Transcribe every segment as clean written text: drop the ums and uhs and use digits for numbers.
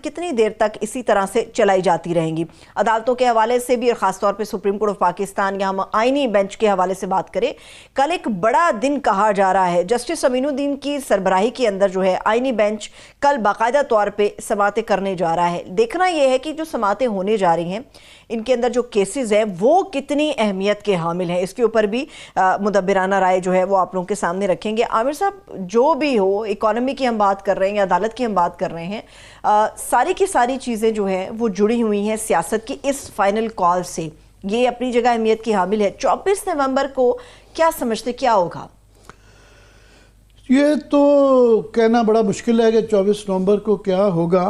کتنی دیر تک اسی طرح سے چلائی جاتی رہیں گی؟ عدالتوں کے حوالے سے بھی اور خاص طور پہ سپریم کورٹ آف پاکستان یا ہم آئینی بینچ کے حوالے سے بات کریں، کل ایک بڑا دن کہا جا رہا ہے۔ جسٹس امین الدین کی سربراہی کے اندر جو ہے آئینی بینچ کل باقاعدہ طور پہ سماعتیں کرنے جا رہا ہے۔ دیکھنا یہ ہے کہ جو سماعتیں ہونے جا رہی ہیں ان کے اندر جو کیسز ہیں وہ کتنی اہمیت کے حامل ہیں، اس کے اوپر بھی مدبرانہ رائے جو ہے وہ آپ لوگوں کے سامنے رکھیں گے۔ عامر صاحب، جو بھی ہو، اکانومی کی ہم بات کر رہے ہیں یا عدالت کی ہم بات کر رہے ہیں، ساری کی ساری چیزیں جو ہیں وہ جڑی ہوئی ہیں سیاست کی اس فائنل کال سے۔ یہ اپنی جگہ اہمیت کی حامل ہے۔ 24 نومبر کو کیا سمجھتے کیا ہوگا؟ یہ تو کہنا بڑا مشکل ہے کہ 24 نومبر کو کیا ہوگا،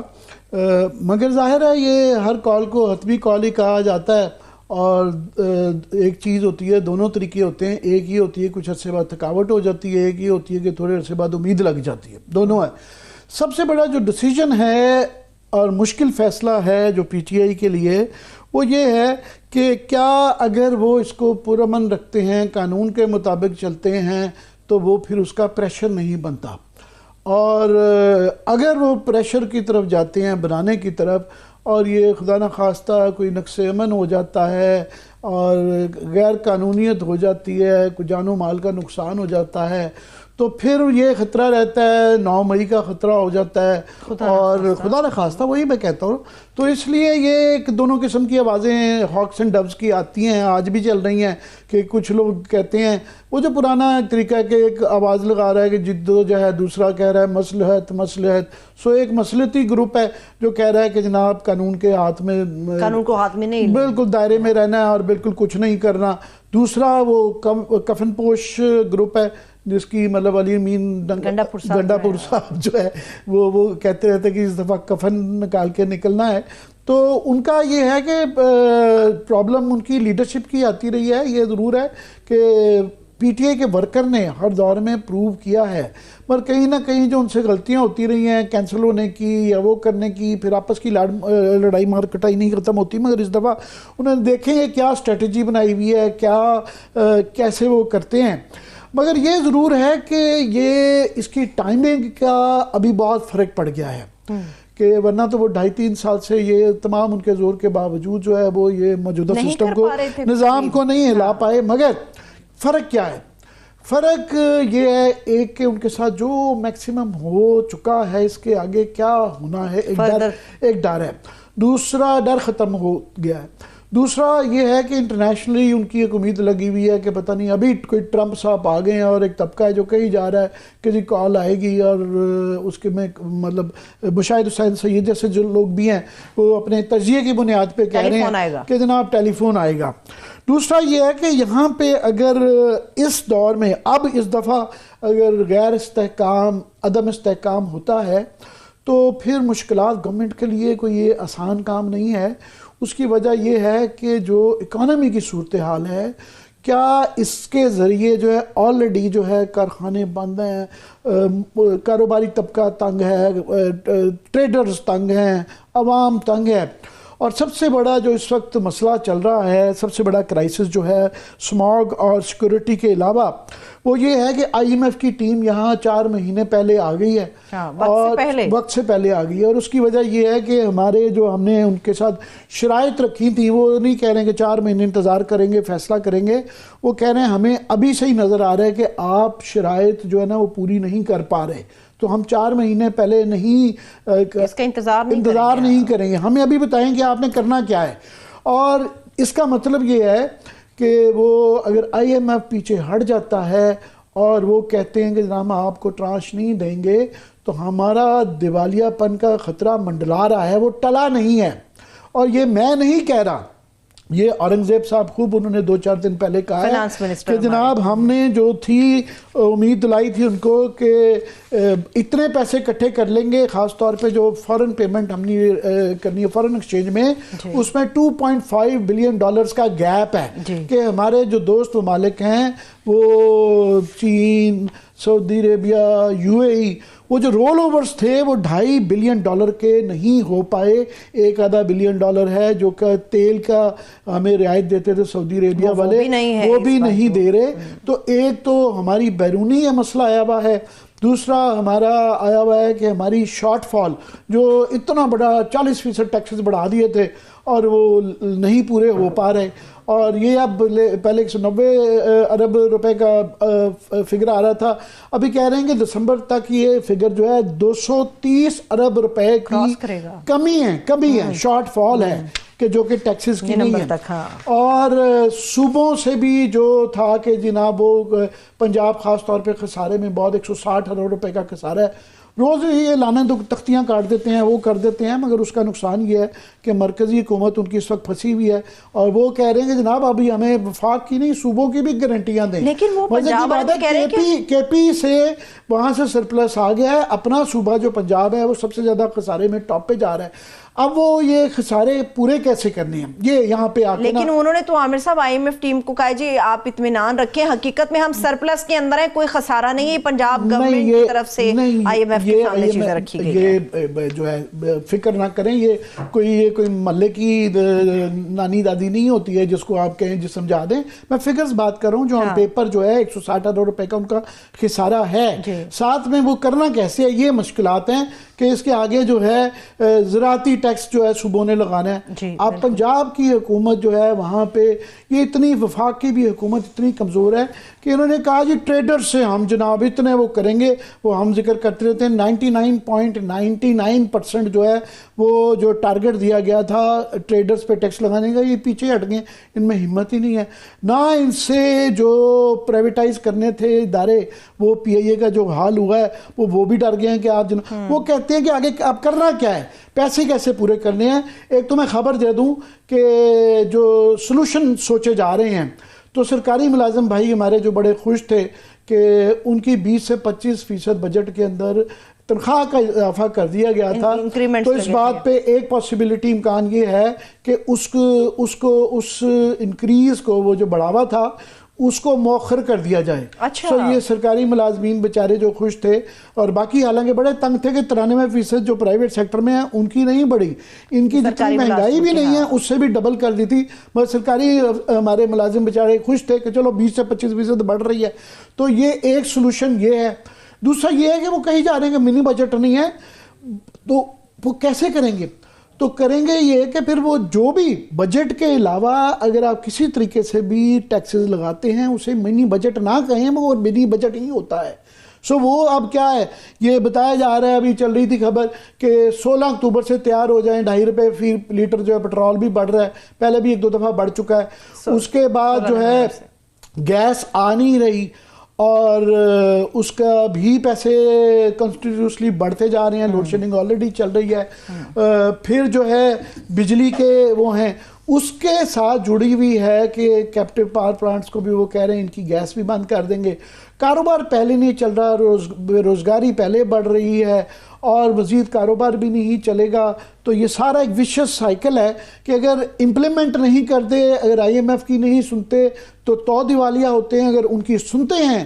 مگر ظاہر ہے یہ ہر کال کو حتمی کال ہی کہا جاتا ہے، اور ایک چیز ہوتی ہے، دونوں طریقے ہوتے ہیں۔ ایک ہی ہوتی ہے کچھ عرصے بعد تھکاوٹ ہو جاتی ہے، ایک ہی ہوتی ہے کہ تھوڑے عرصے بعد امید لگ جاتی ہے، دونوں ہے۔ سب سے بڑا جو ڈیسیجن ہے اور مشکل فیصلہ ہے جو پی ٹی آئی کے لیے، وہ یہ ہے کہ کیا اگر وہ اس کو پرامن رکھتے ہیں، قانون کے مطابق چلتے ہیں، تو وہ پھر اس کا پریشر نہیں بنتا، اور اگر وہ پریشر کی طرف جاتے ہیں، بنانے کی طرف، اور یہ خدا نخواستہ کوئی نقص امن ہو جاتا ہے اور غیر قانونیت ہو جاتی ہے، کوئی جان و مال کا نقصان ہو جاتا ہے، تو پھر یہ خطرہ رہتا ہے، 9 مئی کا خطرہ ہو جاتا ہے، اور خدا نخواستہ وہی میں کہتا ہوں۔ تو اس لیے یہ ایک دونوں قسم کی آوازیں ہاکس اینڈ ڈوز کی آتی ہیں، آج بھی چل رہی ہیں، کہ کچھ لوگ کہتے ہیں وہ جو پرانا طریقہ ہے کہ ایک آواز لگا رہا ہے کہ جدوجہد، دوسرا کہہ رہا ہے مصلحت مصلحت۔ سو ایک مصلحتی گروپ ہے جو کہہ رہا ہے کہ جناب قانون کے ہاتھ میں، قانون کو ہاتھ میں نہیں، بالکل دائرے میں رہنا ہے اور بالکل کچھ نہیں کرنا۔ دوسرا وہ کفن پوش گروپ ہے جس کی مطلب علی امین گنڈا پور صاحب جو ہے وہ کہتے رہتے کہ اس دفعہ کفن نکال کے نکلنا ہے۔ تو ان کا یہ ہے کہ پرابلم ان کی لیڈرشپ کی آتی رہی ہے۔ یہ ضرور ہے کہ پی ٹی آئی کے ورکر نے ہر دور میں پروو کیا ہے، پر کہیں نہ کہیں جو ان سے غلطیاں ہوتی رہی ہیں، کینسل ہونے کی یا وہ کرنے کی، پھر آپس کی لڑائی مار کٹائی نہیں ختم ہوتی، مگر اس دفعہ انہیں دیکھیں گے کیا اسٹریٹجی بنائی ہوئی ہے، کیسے وہ کرتے ہیں۔ مگر یہ ضرور ہے کہ یہ اس کی ٹائمنگ کا ابھی بہت فرق پڑ گیا ہے، کہ ورنہ تو وہ 2.5-3 سال سے یہ تمام ان کے زور کے باوجود جو ہے وہ یہ موجودہ سسٹم کو، نظام کو نہیں ہلا پائے۔ مگر فرق کیا ہے؟ فرق یہ ہے ایک کہ ان کے ساتھ جو میکسیمم ہو چکا ہے، اس کے آگے کیا ہونا ہے، ایک ڈر ہے۔ دوسرا ڈر ختم ہو گیا ہے۔ دوسرا یہ ہے کہ انٹرنیشنلی ان کی ایک امید لگی ہوئی ہے کہ پتہ نہیں ابھی کوئی ٹرمپ صاحب آ گئے ہیں، اور ایک طبقہ ہے جو کہی جا رہا ہے کہ جی کال آئے گی، اور اس کے میں مطلب مشاہد حسین سید جیسے جو لوگ بھی ہیں وہ اپنے تجزیے کی بنیاد پہ کہہ رہے ہیں کہ جناب ٹیلی فون آئے گا۔ دوسرا یہ ہے کہ یہاں پہ اگر اس دور میں اب اس دفعہ اگر غیر استحکام، عدم استحکام ہوتا ہے تو پھر مشکلات گورنمنٹ کے لیے کوئی یہ آسان کام نہیں ہے۔ اس کی وجہ یہ ہے کہ جو اکانومی کی صورتحال ہے، کیا اس کے ذریعے جو ہے آلریڈی جو ہے کارخانے بند ہیں، کاروباری طبقہ تنگ ہے، ٹریڈرز تنگ ہیں، عوام تنگ ہے، اور سب سے بڑا جو اس وقت مسئلہ چل رہا ہے، سب سے بڑا کرائسس جو ہے سماگ اور سیکورٹی کے علاوہ، وہ یہ ہے کہ آئی ایم ایف کی ٹیم یہاں 4 مہینے پہلے آ گئی ہے، اور وقت سے پہلے آ گئی ہے، اور اس کی وجہ یہ ہے کہ ہمارے جو ہم نے ان کے ساتھ شرائط رکھی تھی، وہ نہیں کہہ رہے ہیں کہ 4 مہینے انتظار کریں گے فیصلہ کریں گے، وہ کہہ رہے ہیں ہمیں ابھی سے ہی نظر آ رہا ہے کہ آپ شرائط جو ہے نا وہ پوری نہیں کر پا رہے، تو ہم 4 مہینے پہلے نہیں اس کا انتظار نہیں کریں گے، ہمیں ابھی بتائیں کہ آپ نے کرنا کیا ہے۔ اور اس کا مطلب یہ ہے کہ وہ اگر آئی ایم ایف پیچھے ہٹ جاتا ہے اور وہ کہتے ہیں کہ جناب ہم آپ کو ٹرانش نہیں دیں گے، تو ہمارا دیوالیہ پن کا خطرہ منڈلا رہا ہے، وہ ٹلا نہیں ہے۔ اور یہ میں نہیں کہہ رہا، یہ اورنگزیب صاحب خوب انہوں نے 2-4 دن پہلے کہا ہے کہ جناب ہم نے جو تھی امید دلائی تھی ان کو کہ اتنے پیسے اکٹھے کر لیں گے، خاص طور پہ جو فورن پیمنٹ ہم نے کرنی ہے فورن ایکسچینج میں، اس میں $2.5 بلین کا گیپ ہے، کہ ہمارے جو دوست ممالک ہیں وہ چین، سعودی عربیہ، یو اے ای، وہ جو رول اوورز تھے وہ $2.5 بلین کے نہیں ہو پائے۔ $1.5 بلین ہے جو کہ تیل کا ہمیں رعایت دیتے تھے سعودی عربیہ والے، وہ بھی نہیں دے رہے۔ تو ایک تو ہماری بیرونی یہ مسئلہ آیا ہوا ہے دوسرا ہمارا آیا ہوا ہے کہ ہماری شارٹ فال جو اتنا بڑا 40% ٹیکسز بڑھا دیے تھے اور وہ نہیں پورے ہو پا رہے، اور یہ اب پہلے 190 ارب روپے کا فگر آ رہا تھا، ابھی کہہ رہے ہیں کہ دسمبر تک یہ فگر جو ہے 230 ارب روپے کی کمی ہے، شارٹ فال ہے کہ جو کہ ٹیکسز کی نہیں ہے۔ اور صوبوں سے بھی جو تھا کہ جناب وہ پنجاب خاص طور پہ خسارے میں بہت 160 ارب روپے کا خسارہ ہے، روز یہ لانے تو تختیاں کاٹ دیتے ہیں، وہ کر دیتے ہیں، مگر اس کا نقصان یہ ہے کہ مرکزی حکومت ان کی اس وقت پھنسی ہوئی ہے، اور وہ کہہ رہے ہیں کہ جناب ابھی ہمیں وفاق کی نہیں صوبوں کی بھی گارنٹیاں دیں۔ لیکن وہ پنجاب والے کہہ رہے ہیں کے پی سے وہاں سے سرپلس آ گیا ہے، اپنا صوبہ جو پنجاب ہے وہ سب سے زیادہ خسارے میں ٹاپ پہ جا رہا ہے، اب وہ یہ خسارے پورے کیسے کرنے ہیں یہ یہاں پہ آ کے۔ لیکن انہوں نے تو عامر صاحب IMF ٹیم کو کہا جی آپ اطمینان رکھیں، حقیقت میں ہم سرپلس کے اندر ہیں، کوئی خسارہ نہیں ہے، پنجاب گورنمنٹ کی طرف سے IMF کے سامنے چیزیں رکھی گئی ہیں۔ یہ جو ہے فکر نہ کریں، یہ کوئی محلے کی نانی دادی نہیں ہوتی ہے جس کو آپ کہیں جس سمجھا دیں، میں فگرز بات کر رہا ہوں جو ہم پیپر جو ہے 160 ارب روپے کا ان کا خسارہ ہے، ساتھ میں وہ کرنا کیسے ہے یہ مشکلات ہیں کہ اس کے آگے جو ہے زراعتی ٹیکس جو ہے صوبوں نے لگانا ہے۔ اب پنجاب کی حکومت جو ہے وہاں پہ یہ اتنی، وفاق کی بھی حکومت اتنی کمزور ہے کہ انہوں نے کہا جی ٹریڈر سے ہم جناب اتنے وہ کریں گے، وہ ہم ذکر کرتے رہتے ہیں 99.99% جو ہے وہ جو ٹارگٹ دیا گیا تھا ٹریڈرز پہ ٹیکس لگانے کا، یہ پیچھے ہٹ گئے، ان میں ہمت ہی نہیں ہے، نہ ان سے جو پرائیویٹائز کرنے تھے ادارے، وہ PIA کا جو حال ہوا ہے وہ بھی ڈر گئے ہیں کہ آپ وہ کہتے ہیں کہ آگے آپ کرنا کیا ہے، پیسے کیسے پورے کرنے ہیں۔ ایک تو میں خبر دے دوں کہ جو سلوشن سوچے جا رہے ہیں، تو سرکاری ملازم بھائی ہمارے جو بڑے خوش تھے کہ ان کی 20 سے 25% بجٹ کے اندر تنخواہ کا اضافہ کر دیا گیا تھا، تو اس بات پہ ایک پاسبلٹی امکان یہ ہے کہ اس انکریز کو وہ جو بڑھاوا تھا اس کو مؤخر کر دیا جائے۔ تو یہ سرکاری ملازمین بیچارے جو خوش تھے، اور باقی حالانکہ بڑے تنگ تھے کہ 93% جو پرائیویٹ سیکٹر میں ہیں ان کی نہیں بڑھی، ان کی جتنی مہنگائی بھی نہیں ہے اس سے بھی ڈبل کر دی تھی، مگر سرکاری ہمارے ملازم بیچارے خوش تھے کہ چلو 20 سے 25% بڑھ رہی ہے۔ تو یہ ایک سلوشن یہ ہے۔ دوسرا یہ ہے کہ وہ کہیں جا رہے ہیں کہ منی بجٹ نہیں ہے، تو وہ کیسے کریں گے؟ تو کریں گے یہ کہ پھر وہ جو بھی بجٹ کے علاوہ اگر آپ کسی طریقے سے بھی ٹیکسز لگاتے ہیں اسے منی بجٹ نہ کہیں، وہ منی بجٹ ہی ہوتا ہے۔ وہ اب کیا ہے، یہ بتایا جا رہا ہے، ابھی چل رہی تھی خبر کہ 16 اکتوبر سے تیار ہو جائیں، 2.5 روپے فی لیٹر جو ہے پیٹرول بھی بڑھ رہا ہے، پہلے بھی 1-2 دفعہ بڑھ چکا ہے، اس کے بعد جو ہے گیس آ نہیں رہی اور اس کا بھی پیسے کنٹینیوسلی بڑھتے جا رہے ہیں، لوڈ شیڈنگ آلریڈی چل رہی ہے، پھر جو ہے بجلی کے وہ ہیں، اس کے ساتھ جڑی ہوئی ہے کہ کیپٹیو پاور پلانٹس کو بھی وہ کہہ رہے ہیں ان کی گیس بھی بند کر دیں گے، کاروبار پہلے نہیں چل رہا، بے روزگاری پہلے بڑھ رہی ہے اور مزید کاروبار بھی نہیں چلے گا، تو یہ سارا ایک ویشس سائیکل ہے کہ اگر امپلیمنٹ نہیں کرتے، اگر IMF کی نہیں سنتے تو دیوالیہ ہوتے ہیں، اگر ان کی سنتے ہیں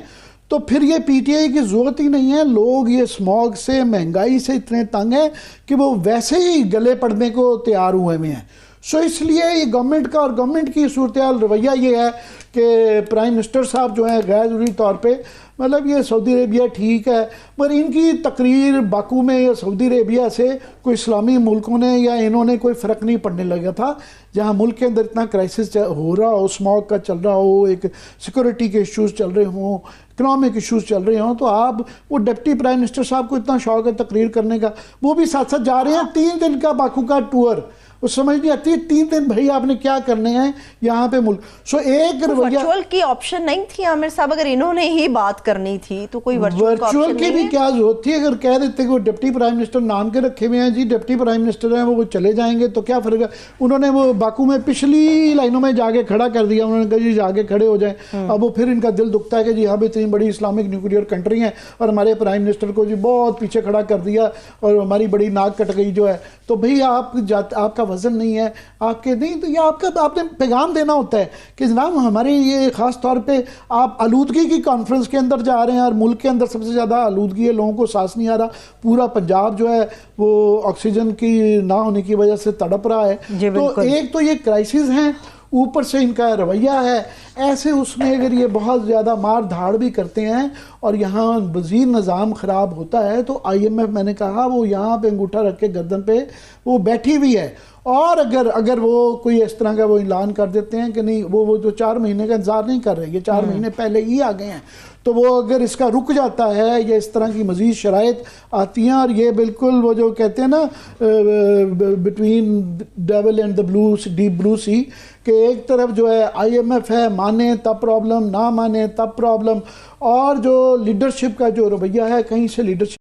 تو پھر یہ PTI کی ضرورت ہی نہیں ہے۔ لوگ یہ اسموگ سے، مہنگائی سے اتنے تنگ ہیں کہ وہ ویسے ہی گلے پڑنے کو تیار ہوئے ہیں۔ اس لیے یہ گورنمنٹ کا اور گورنمنٹ کی صورتحال رویہ یہ ہے کہ پرائم منسٹر صاحب جو ہیں غیر ضروری طور پہ، مطلب یہ سعودی عربیہ ٹھیک ہے، مگر ان کی تقریر باکو میں یا سعودی عربیہ سے کوئی اسلامی ملکوں نے یا انہوں نے کوئی فرق نہیں پڑنے لگا تھا، جہاں ملک کے اندر اتنا کرائسس ہو رہا ہو، اسموگ کا چل رہا ہو، ایک سیکورٹی کے ایشوز چل رہے ہوں، اکنامک ایشوز چل رہے ہوں، تو آپ وہ ڈپٹی پرائم منسٹر صاحب کو اتنا شوق ہے تقریر کرنے کا، وہ بھی ساتھ ساتھ جا رہے ہیں 3 دن کا باکو کا ٹور، وہ سمجھ نہیں آتی 3 دن بھائی آپ نے کیا کرنے ہیں یہاں پہ ملک۔ ایک ورچوئل کی آپشن نہیں تھی عامر صاحب، اگر انہوں نے ہی بات کرنی تھی تو کوئی ورچوئل کی بھی کیا ضرورت تھی؟ اگر کہہ دیتے کہ وہ ڈپٹی پرائم منسٹر نام کے رکھے ہوئے ہیں، جی ڈپٹی پرائم منسٹر ہیں وہ چلے جائیں گے تو کیا فرق ہے؟ انہوں نے وہ باکو میں پچھلی لائنوں میں جا کے کھڑا کر دیا، انہوں نے کہا جی جا کے کھڑے ہو جائیں، اب وہ پھر ان کا دل دکھتا ہے کہ جی ہم اتنی بڑی اسلامک نیوکلیئر کنٹری ہیں اور ہمارے پرائم منسٹر کو جی بہت پیچھے کھڑا کر دیا اور ہماری بڑی ناک کٹ گئی جو ہے، تو بھئی آپ کا وزن نہیں ہے، آپ کے نہیں، تو یہ آپ نے پیغام دینا ہوتا ہے کہ جناب ہمارے یہ خاص طور پہ آپ آلودگی کی کانفرنس کے اندر جا رہے ہیں اور ملک کے اندر سب سے زیادہ آلودگی ہے، لوگوں کو سانس نہیں آ رہا، پورا پنجاب جو ہے وہ آکسیجن کی نہ ہونے کی وجہ سے تڑپ رہا ہے۔ تو ایک تو یہ کرائسس ہیں، اوپر سے ان کا رویہ ہے ایسے، اس میں اگر یہ بہت زیادہ مار دھاڑ بھی کرتے ہیں اور یہاں وزیر نظام خراب ہوتا ہے تو آئی ایم ایف میں نے کہا وہ یہاں پہ انگوٹھا رکھ کے گردن پہ وہ بیٹھی ہوئی ہے، اور اگر وہ کوئی اس طرح کا وہ اعلان کر دیتے ہیں کہ نہیں وہ جو 4 مہینے کا انتظار نہیں کر رہے، یہ 4 مہینے پہلے ہی آ گئے ہیں، تو وہ اگر اس کا رک جاتا ہے یا اس طرح کی مزید شرائط آتی ہیں، اور یہ بالکل وہ جو کہتے ہیں نا between devil and the deep blue sea, کہ ایک طرف جو ہے آئی ایم ایف ہے، مانے تب پرابلم، نہ مانے تب پرابلم، اور جو لیڈرشپ کا جو رویہ ہے کہیں سے لیڈرشپ